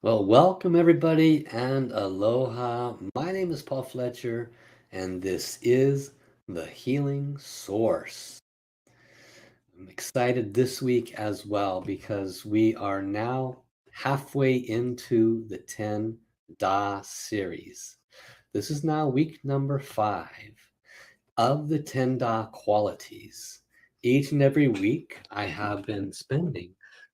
Well, welcome everybody and aloha. My name is Paul Fletcher, and this is the Healing Source. I'm excited this week as well because we are now halfway into the 10 Da series. This is now week number 5 of the 10 Da qualities. Each and every week, I have been spending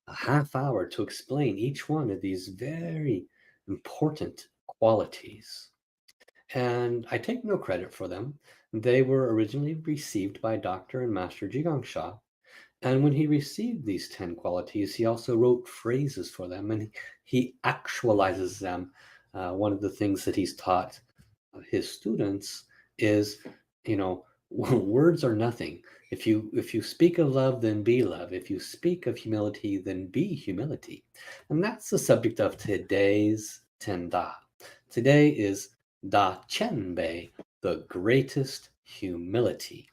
a half hour to explain each one of these very important qualities. And I take no credit for them. They were originally received by Dr. and Master Sha. And when he received these 10 qualities, he also wrote phrases for them and he actualizes them. One of the things that he's taught his students is, you know, words are nothing. If you speak of love, then be love. If you speak of humility, then be humility. And that's the subject of today's Tenda. Today is Da Chenbei, the greatest humility.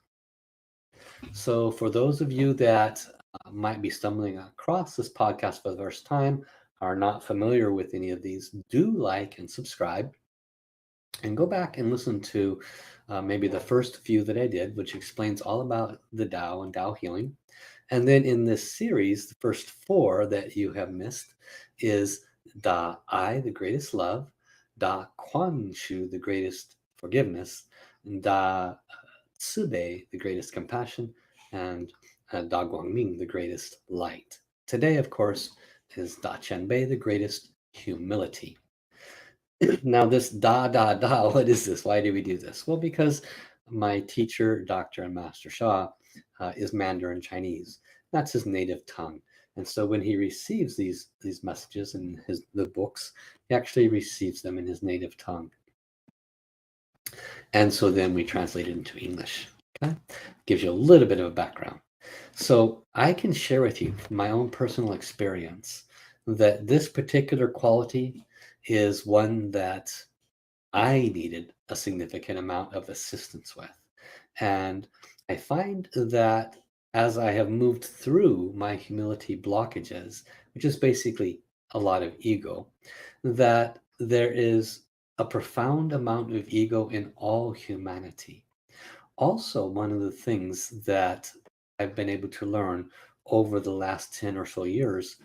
So for those of you that might be stumbling across this podcast for the first time, are not familiar with any of these, do like and subscribe and go back and listen to maybe the first few that I did, which explains all about the Tao and Tao healing. And then in this series, the first 4 that you have missed is Da I, the greatest love, Da Quan Shu, the greatest forgiveness, Da Tsubei, the greatest compassion, and Da Guangming, the greatest light. Today, of course, is Da Chenbei, the greatest humility. Now, this what is this? Why do we do this? Well, because my teacher, Dr. and Master Sha, is Mandarin Chinese. That's his native tongue. And so when he receives these messages in the books, he actually receives them in his native tongue. And so then we translate it into English. Okay? Gives you a little bit of a background. So I can share with you from my own personal experience that this particular quality is one that I needed a significant amount of assistance with. And I find that as I have moved through my humility blockages, which is basically a lot of ego, that there is a profound amount of ego in all humanity. Also, one of the things that I've been able to learn over the last 10 or so years,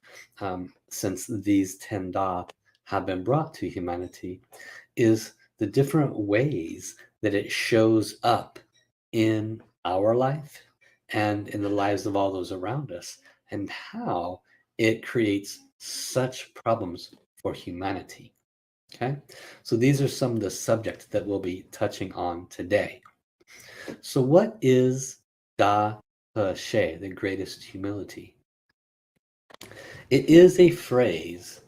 since these 10 Da have been brought to humanity, is the different ways that it shows up in our life and in the lives of all those around us, and how it creates such problems for humanity. Okay, so these are some of the subjects that we'll be touching on today. So, what is Da She, the greatest humility? It is a phrase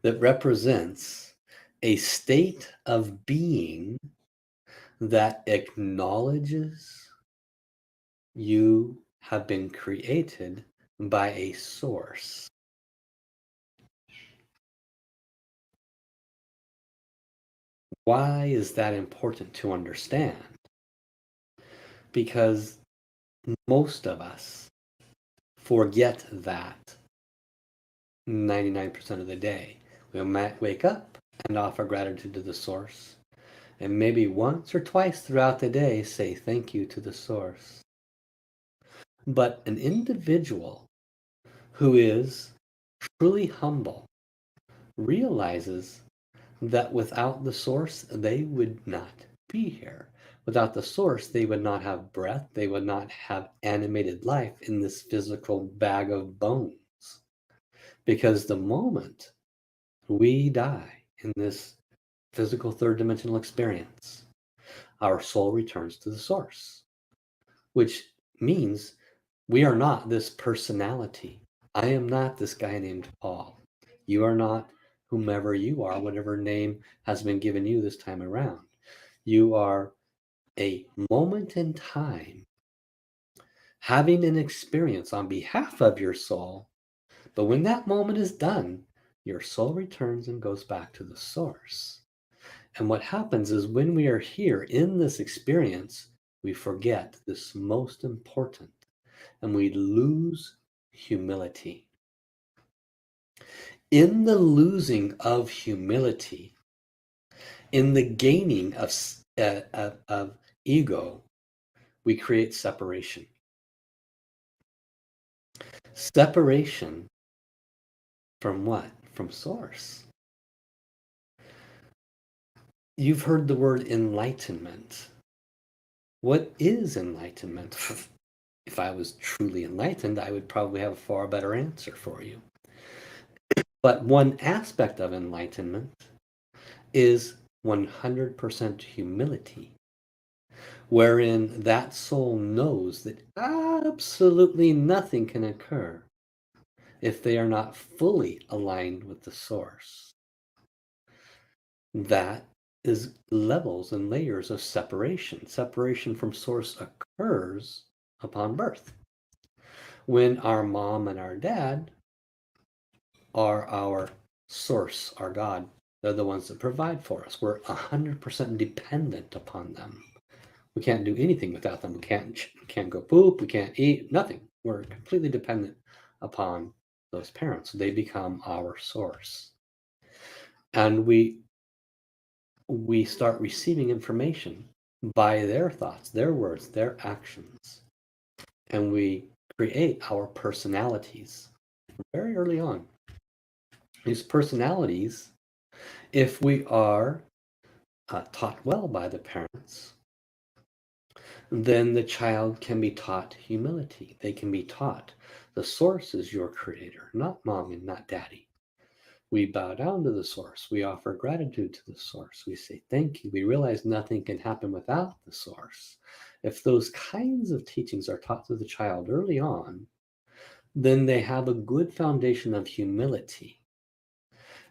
that represents a state of being that acknowledges you have been created by a source. Why is that important to understand? Because most of us forget that 99% of the day. We might wake up and offer gratitude to the source, and maybe once or twice throughout the day say thank you to the source. But an individual who is truly humble realizes that without the source, they would not be here. Without the source, they would not have breath. They would not have animated life in this physical bag of bones. Because the moment we die in this physical third dimensional experience, our soul returns to the source, which means we are not this personality. I am not this guy named Paul. You are not whomever you are, whatever name has been given you this time around. You are a moment in time having an experience on behalf of your soul. But when that moment is done, your soul returns and goes back to the source. And what happens is when we are here in this experience, we forget this most important and we lose humility. In the losing of humility, in the gaining of ego, we create separation. Separation from what? From source. You've heard the word enlightenment. What is enlightenment? If I was truly enlightened, I would probably have a far better answer for you. But one aspect of enlightenment is 100% humility, wherein that soul knows that absolutely nothing can occur if they are not fully aligned with the source. That is levels and layers of separation. Separation from source occurs upon birth. When our mom and our dad are our source, our God, they're the ones that provide for us. We're 100% dependent upon them. We can't do anything without them. We can't go poop. We can't eat. Nothing. We're completely dependent upon those parents. They become our source, and we start receiving information by their thoughts, their words, their actions, and we create our personalities very early on. These personalities, if we are taught well by the parents, then the child can be taught humility. They can be taught the source is your creator, not mom and not daddy. We bow down to the source. We offer gratitude to the source. We say thank you. We realize nothing can happen without the source. If those kinds of teachings are taught to the child early on, then they have a good foundation of humility.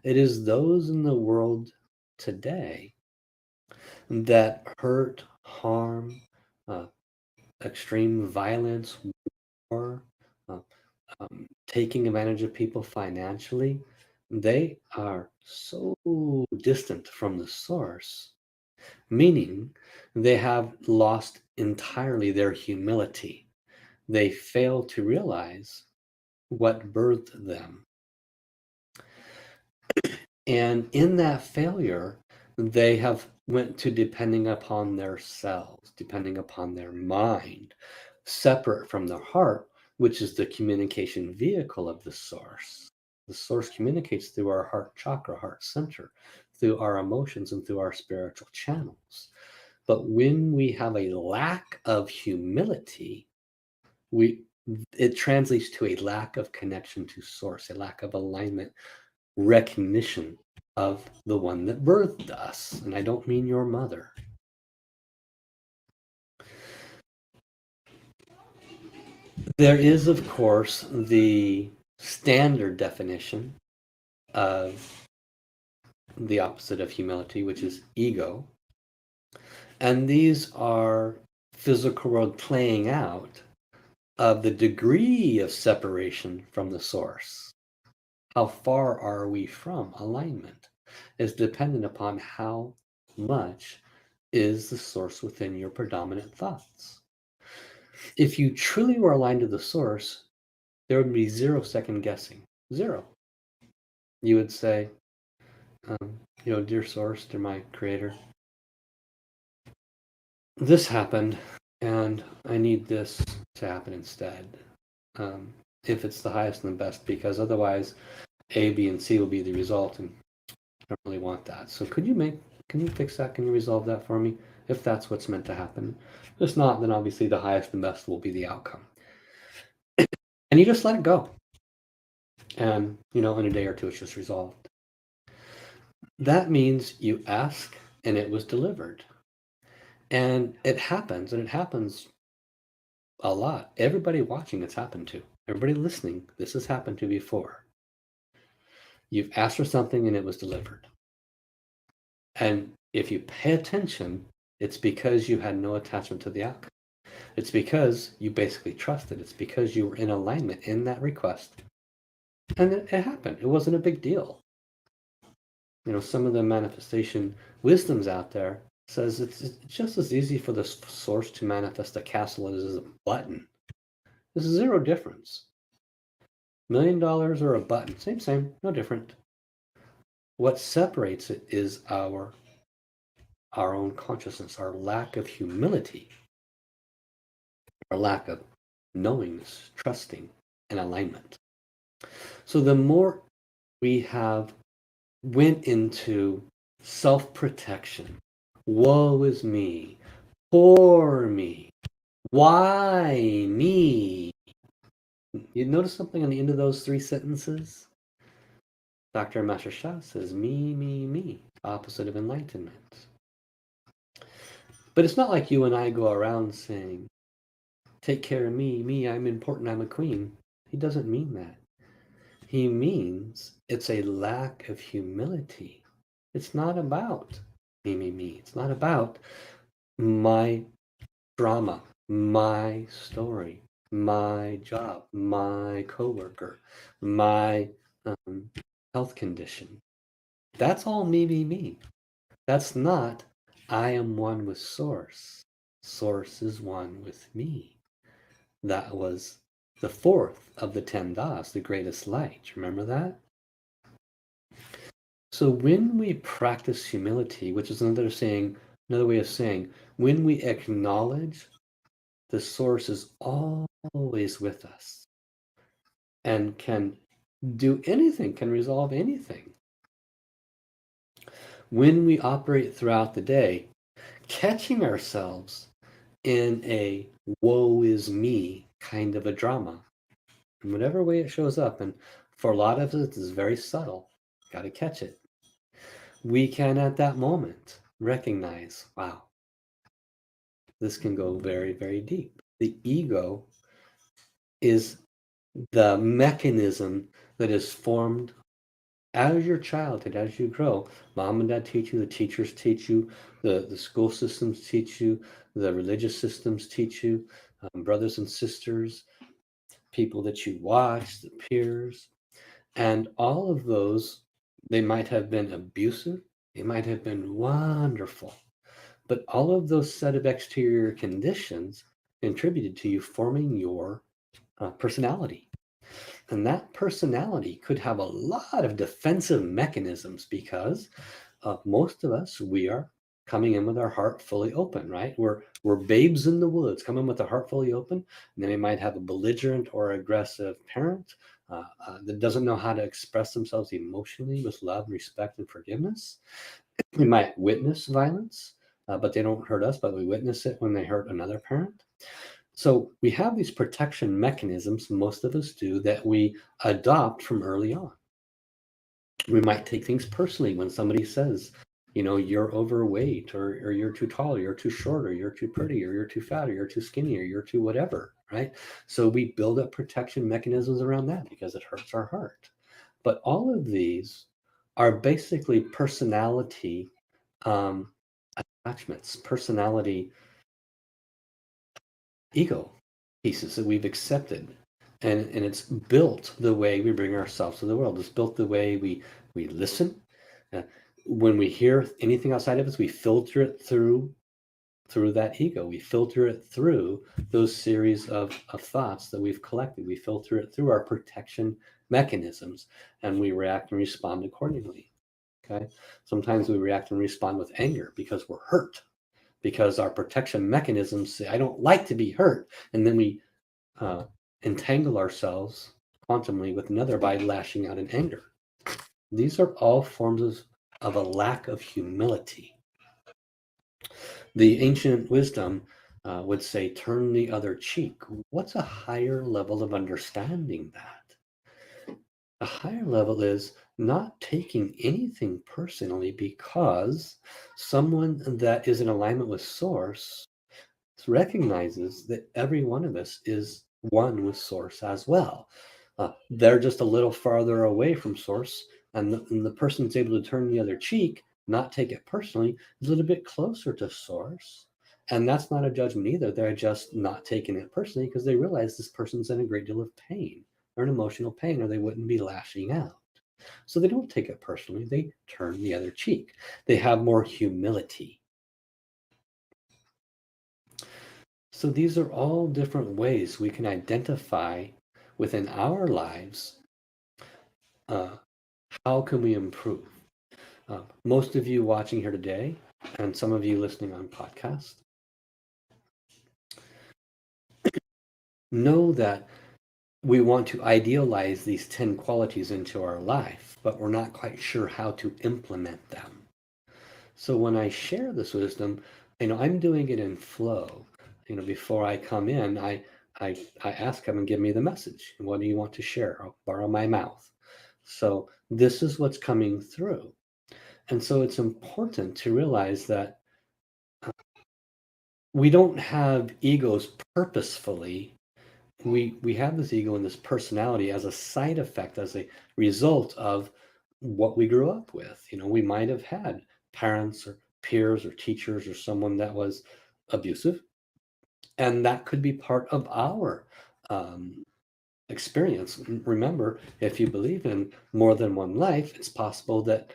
It is those in the world today that hurt, harm, uh, extreme violence, war, uh, taking advantage of people financially, they are so distant from the source, meaning they have lost entirely their humility. They fail to realize what birthed them. And in that failure, they have went to depending upon their selves, depending upon their mind, separate from their heart, which is the communication vehicle of the source. The source communicates through our heart chakra, heart center, through our emotions and through our spiritual channels. But when we have a lack of humility, it translates to a lack of connection to source, a lack of alignment, recognition of the one that birthed us. And I don't mean your mother. There is, of course, the standard definition of the opposite of humility, which is ego. And these are physical world playing out of the degree of separation from the source. How far are we from alignment is dependent upon how much is the source within your predominant thoughts. If you truly were aligned to the source, there would be 0 second guessing. 0. You would say, dear source, dear my creator, this happened and I need this to happen instead. If it's the highest and the best, because otherwise A, B, and C will be the result, and I don't really want that. So can you fix that? Can you resolve that for me? If that's what's meant to happen. If not, then obviously the highest and best will be the outcome. And you just let it go. And, in a day or two, it's just resolved. That means you ask and it was delivered. And it happens a lot. Everybody watching it's happened to. Everybody listening, this has happened to before. You've asked for something and it was delivered. And if you pay attention, it's because you had no attachment to the outcome. It's because you basically trusted. It's because you were in alignment in that request. And it happened. It wasn't a big deal. Some of the manifestation wisdoms out there says it's just as easy for the source to manifest a castle as a button. There's 0 difference. $1 million or a button, same, no different. What separates it is our own consciousness, our lack of humility, our lack of knowingness, trusting, and alignment. So the more we have went into self-protection, woe is me, poor me, why me? You notice something on the end of those 3 sentences? Dr. Master Sha says, me, opposite of enlightenment. But it's not like you and I go around saying, take care of me, I'm important, I'm a queen. He doesn't mean that. He means it's a lack of humility. It's not about me. It's not about my drama, my story, my job, my coworker, my health condition. That's all me. That's not I am one with Source. Source is one with me. That was the 4th of the 10 Das, the greatest light. Remember that? So when we practice humility, which is another way of saying, when we acknowledge the Source is always with us and can do anything, can resolve anything. When we operate throughout the day, catching ourselves in a woe is me kind of a drama, in whatever way it shows up, and for a lot of us, it's very subtle. Got to catch it. We can, at that moment, recognize, wow, this can go very, very deep. The ego is the mechanism that is formed as your childhood, as you grow. Mom and dad teach you, the teachers teach you, the school systems teach you, the religious systems teach you, brothers and sisters, people that you watch, the peers, and all of those, they might have been abusive, they might have been wonderful, but all of those set of exterior conditions contributed to you forming your personality. And that personality could have a lot of defensive mechanisms because most of us, we are coming in with our heart fully open, right? We're babes in the woods, coming with our heart fully open. And then we might have a belligerent or aggressive parent that doesn't know how to express themselves emotionally with love, respect, and forgiveness. We might witness violence, but they don't hurt us, but we witness it when they hurt another parent. So we have these protection mechanisms, most of us do, that we adopt from early on. We might take things personally when somebody says, you're overweight, or you're too tall, or you're too short, or you're too pretty, or you're too fat, or you're too skinny, or you're too whatever, right? So we build up protection mechanisms around that because it hurts our heart. But all of these are basically personality attachments, personality ego pieces that we've accepted. And it's built the way we bring ourselves to the world. It's built the way we listen. When we hear anything outside of us, we filter it through that ego. We filter it through those series of thoughts that we've collected. We filter it through our protection mechanisms, and we react and respond accordingly. Okay. Sometimes we react and respond with anger because we're hurt, because our protection mechanisms say, I don't like to be hurt. And then we entangle ourselves quantumly with another by lashing out in anger. These are all forms of a lack of humility. The ancient wisdom would say, turn the other cheek. What's a higher level of understanding that? A higher level is not taking anything personally because someone that is in alignment with Source recognizes that every one of us is one with Source as well. They're just a little farther away from Source, and the person that's able to turn the other cheek, not take it personally, is a little bit closer to Source. And that's not a judgment either. They're just not taking it personally because they realize this person's in a great deal of pain or an emotional pain, or they wouldn't be lashing out. So they don't take it personally. They turn the other cheek. They have more humility. So these are all different ways we can identify within our lives, how can we improve? Most of you watching here today, and some of you listening on podcast, know that we want to idealize these 10 qualities into our life, but we're not quite sure how to implement them. So when I share this wisdom, I'm doing it in flow. Before I come in, I ask him and give me the message. What do you want to share? I'll borrow my mouth. So this is what's coming through. And so it's important to realize that we don't have egos purposefully. We have this ego and this personality as a side effect, as a result of what we grew up with. We might have had parents or peers or teachers or someone that was abusive, and that could be part of our experience. Remember, if you believe in more than one life, it's possible that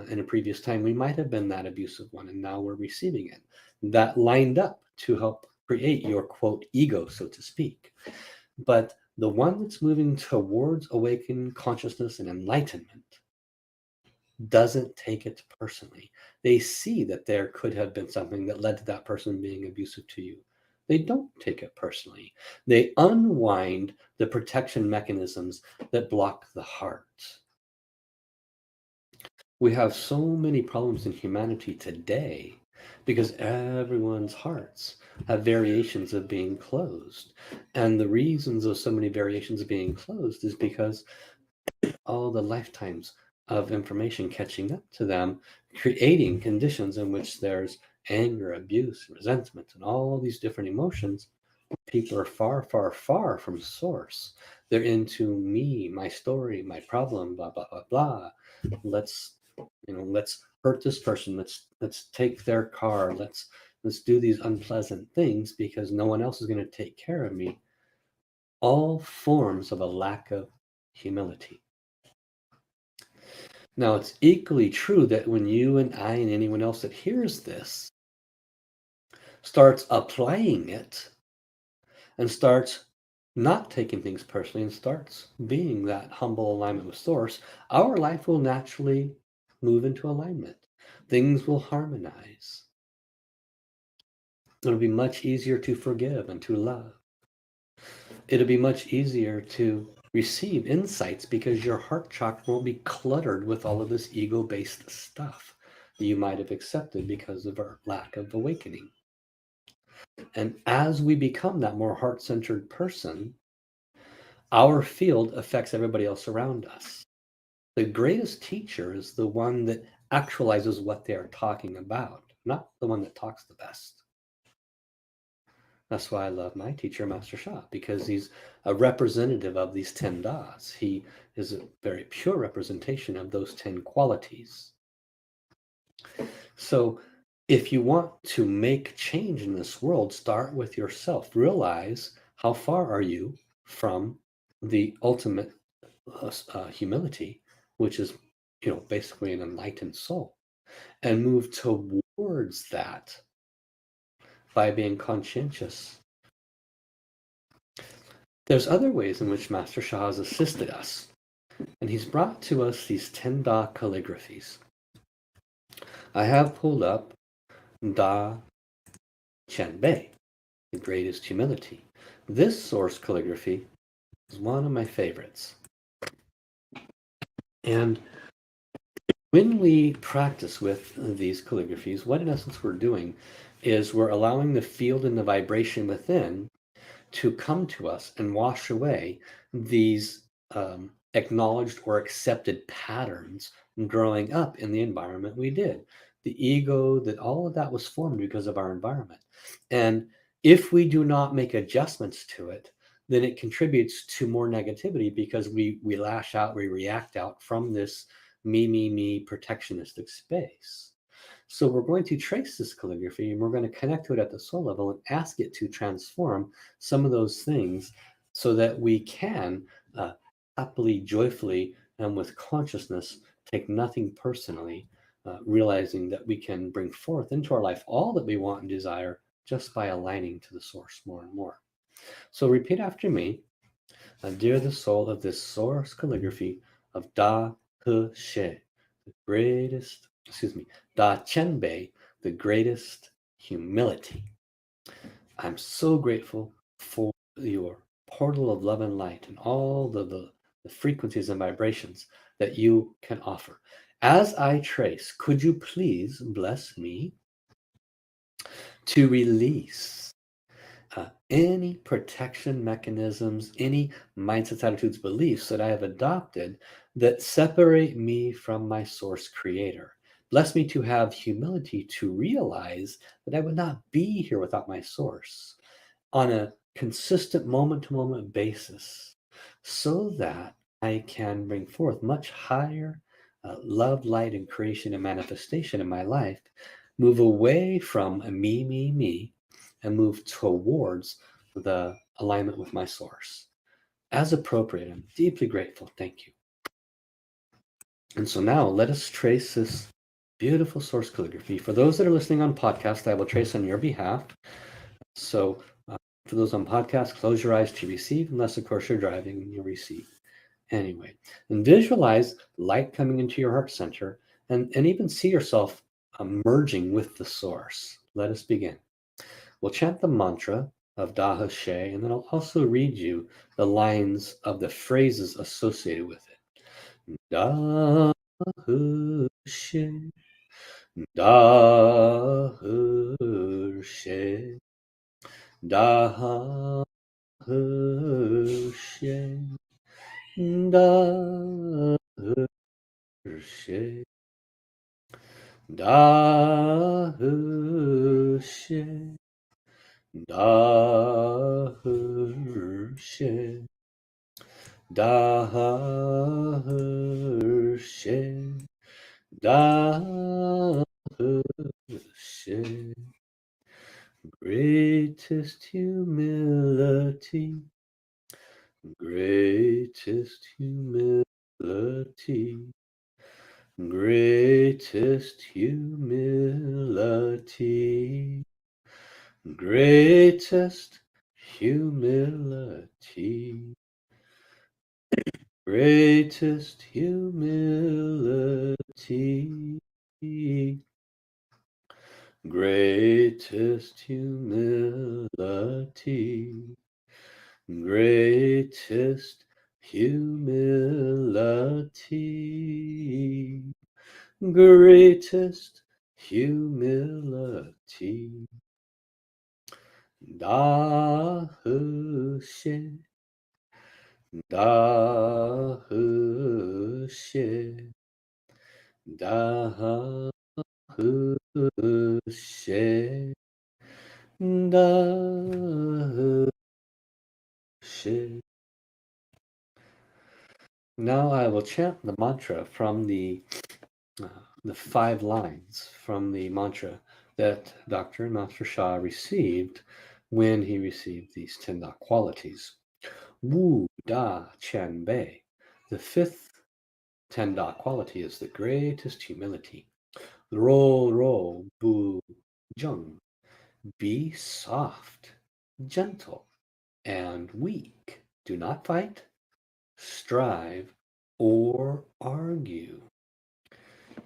in a previous time we might have been that abusive one, and now we're receiving it. That lined up to help create your quote ego, so to speak. But the one that's moving towards awakened consciousness and enlightenment doesn't take it personally. They see that there could have been something that led to that person being abusive to you. They don't take it personally. They unwind the protection mechanisms that block the heart. We have so many problems in humanity today because everyone's hearts have variations of being closed. And the reasons of so many variations of being closed is because all the lifetimes of information catching up to them, creating conditions in which there's anger, abuse, resentment, and all these different emotions. People are far, far, far from source. They're into me, my story, my problem, blah, blah, blah, blah. Let's hurt this person. Let's take their car. Let's do these unpleasant things because no one else is going to take care of me. All forms of a lack of humility. Now, it's equally true that when you and I and anyone else that hears this starts applying it and starts not taking things personally and starts being that humble alignment with Source, our life will naturally move into alignment. Things will harmonize. It'll be much easier to forgive and to love. It'll be much easier to receive insights because your heart chakra won't be cluttered with all of this ego-based stuff that you might have accepted because of our lack of awakening. And as we become that more heart-centered person, our field affects everybody else around us. The greatest teacher is the one that actualizes what they are talking about, not the one that talks the best. That's why I love my teacher, Master Sha, because he's a representative of these 10 Das. He is a very pure representation of those 10 qualities. So if you want to make change in this world, start with yourself. Realize how far are you from the ultimate humility, which is, basically an enlightened soul, and move towards that by being conscientious. There's other ways in which Master Sha has assisted us, and he's brought to us these 10 Da calligraphies. I have pulled up Da Qian Bei, the greatest humility. This source calligraphy is one of my favorites. And when we practice with these calligraphies, what in essence we're doing is we're allowing the field and the vibration within to come to us and wash away these acknowledged or accepted patterns growing up in the environment we did. The ego, that all of that was formed because of our environment. And if we do not make adjustments to it, then it contributes to more negativity because we lash out, we react out from this me protectionistic space. So we're going to trace this calligraphy and we're going to connect to it at the soul level and ask it to transform some of those things so that we can happily, joyfully, and with consciousness take nothing personally, realizing that we can bring forth into our life all that we want and desire just by aligning to the source more and more. So repeat after me. Dear the soul of this source calligraphy of Da He She, the greatest, excuse me, Da Qian the greatest humility. I'm so grateful for your portal of love and light and all the frequencies and vibrations that you can offer. As I trace, could you please bless me to release any protection mechanisms, any mindsets, attitudes, beliefs that I have adopted that separate me from my source creator? Bless me to have humility to realize that I would not be here without my source on a consistent moment to moment basis so that I can bring forth much higher love, light, and creation and manifestation in my life, move away from a me, and move towards the alignment with my source. As appropriate, I'm deeply grateful. Thank you. And so now let us trace this beautiful source calligraphy. For those that are listening on podcast, I will trace on your behalf. So for those on podcast, close your eyes to receive, unless of course you're driving and you'll receive. Anyway, and visualize light coming into your heart center and even see yourself merging with the source. Let us begin. We'll chant the mantra of Da He She, and then I'll also read you the lines of the phrases associated with it. Da He She, Da He She, Da He She, Da He She, Da He She, Da He She, Da He She, Da He She. Greatest humility, greatest humility, greatest humility, greatest humility, greatest humility, greatest humility, greatest humility, greatest humility. Da He She, Da He She, Da He She, Da He. Now I will chant the mantra from the 5 lines from the mantra that Dr. and Master Sha received when he received these 10 qualities. Wu Da Qian Bei. The 5th 10 quality is the greatest humility. Ro Ro Bu Zheng. Be soft, gentle, and weak. Do not fight, strive, or argue.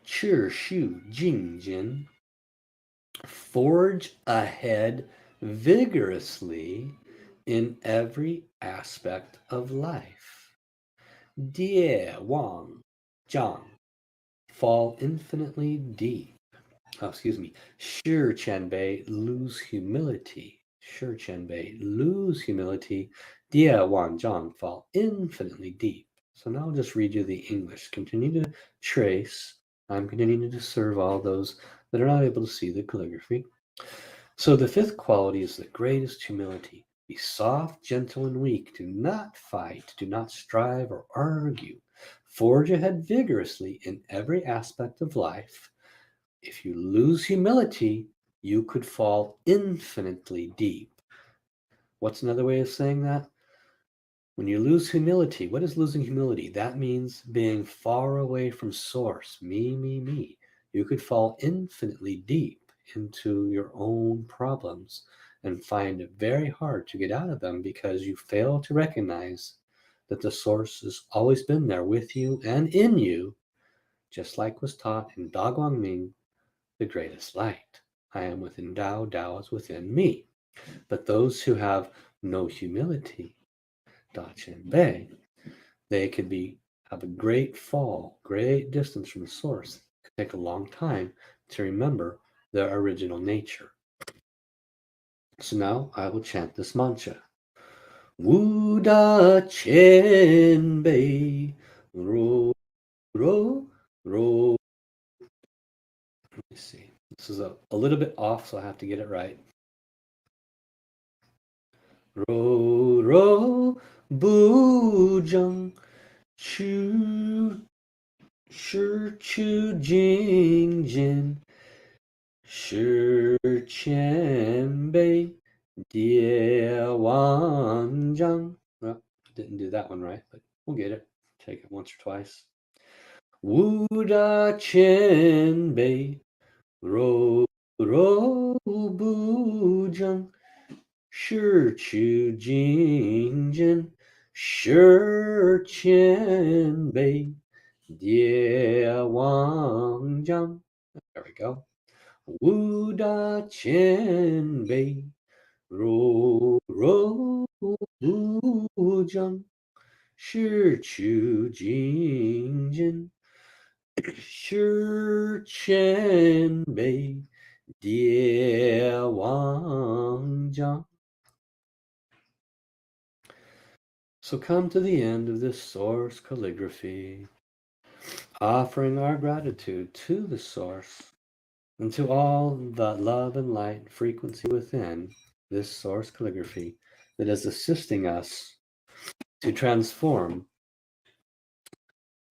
Qi Shu Jing Jin. Forge ahead vigorously in every aspect of life. Die Wang Zhang. Fall infinitely deep. Oh, excuse me. Shi Qianbei, lose humility. Shi Qianbei, lose humility. Die Wang Zhang, fall infinitely deep. So now I'll just read you the English. Continue to trace. I'm continuing to serve all those that are not able to see the calligraphy. So the 5th quality is the greatest humility. Be soft, gentle, and weak. Do not fight. Do not strive or argue. Forge ahead vigorously in every aspect of life. If you lose humility, you could fall infinitely deep. What's another way of saying that? When you lose humility, what is losing humility? That means being far away from source, me. You could fall infinitely deep into your own problems and find it very hard to get out of them because you fail to recognize that the source has always been there with you and in you, just like was taught in Da Guang Ming, the greatest light. I am within Tao, Tao is within me. But those who have no humility, Da Qian Bei, they could have a great fall, great distance from the source. It could take a long time to remember their original nature. So now I will chant this mantra. Wu Da Qian Bei Ro Ro Ro. Let me see. This is a little bit off, so I have to get it right. Ro Ro Bu Zheng Chu Shi Chu Jing Jin Shi Qian Bei Die Wan Zhang. Well, didn't do that one right, but we'll get it. Take it once or twice. Wu Da Qian Bei Ro Ro Bu Zheng Shi Chu Jing Jin Shi Qian Bei Die Wang Zhang. There we go. Wu Da Qian Bei Ro Ro Bu Zhang Shi Chu Jing Jin Shi Qian Bei Die Wang Zhang. So come to the end of this source calligraphy, offering our gratitude to the source and to all the love and light frequency within this source calligraphy that is assisting us to transform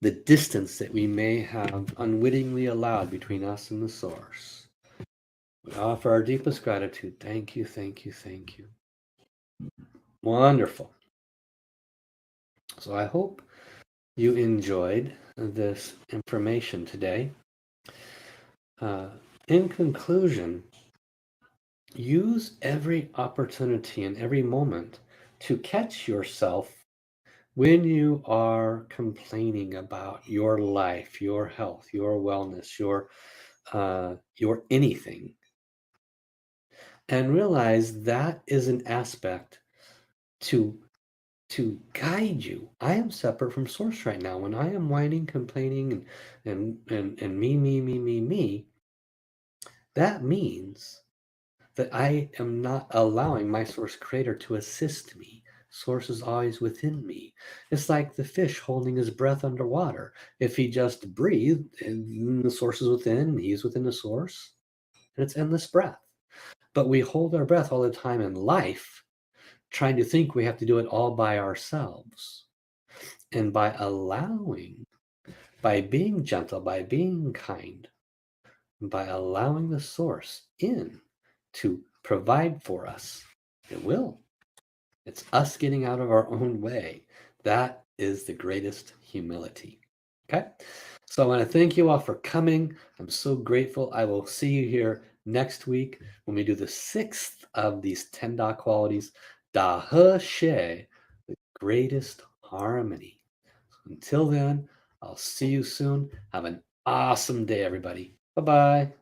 the distance that we may have unwittingly allowed between us and the source. We offer our deepest gratitude. Thank you, thank you, thank you. Wonderful. So I hope you enjoyed this information today. In conclusion, use every opportunity and every moment to catch yourself when you are complaining about your life, your health, your wellness, your anything, and realize that is an aspect to guide you. I am separate from source right now. When I am whining, complaining, and me, that means that I am not allowing my source creator to assist me. Source is always within me. It's like the fish holding his breath underwater. If he just breathed, and the source is within, he's within the source, and it's endless breath. But we hold our breath all the time in life, trying to think we have to do it all by ourselves. And by being gentle, by being kind, by allowing the source in to provide for us, it will. It's us getting out of our own way. That is the greatest humility. Okay? So I want to thank you all for coming. I'm so grateful. I will see you here next week when we do the 6th of these 10 Da qualities, Da He She, the greatest harmony. Until then, I'll see you soon. Have an awesome day, everybody. Bye-bye.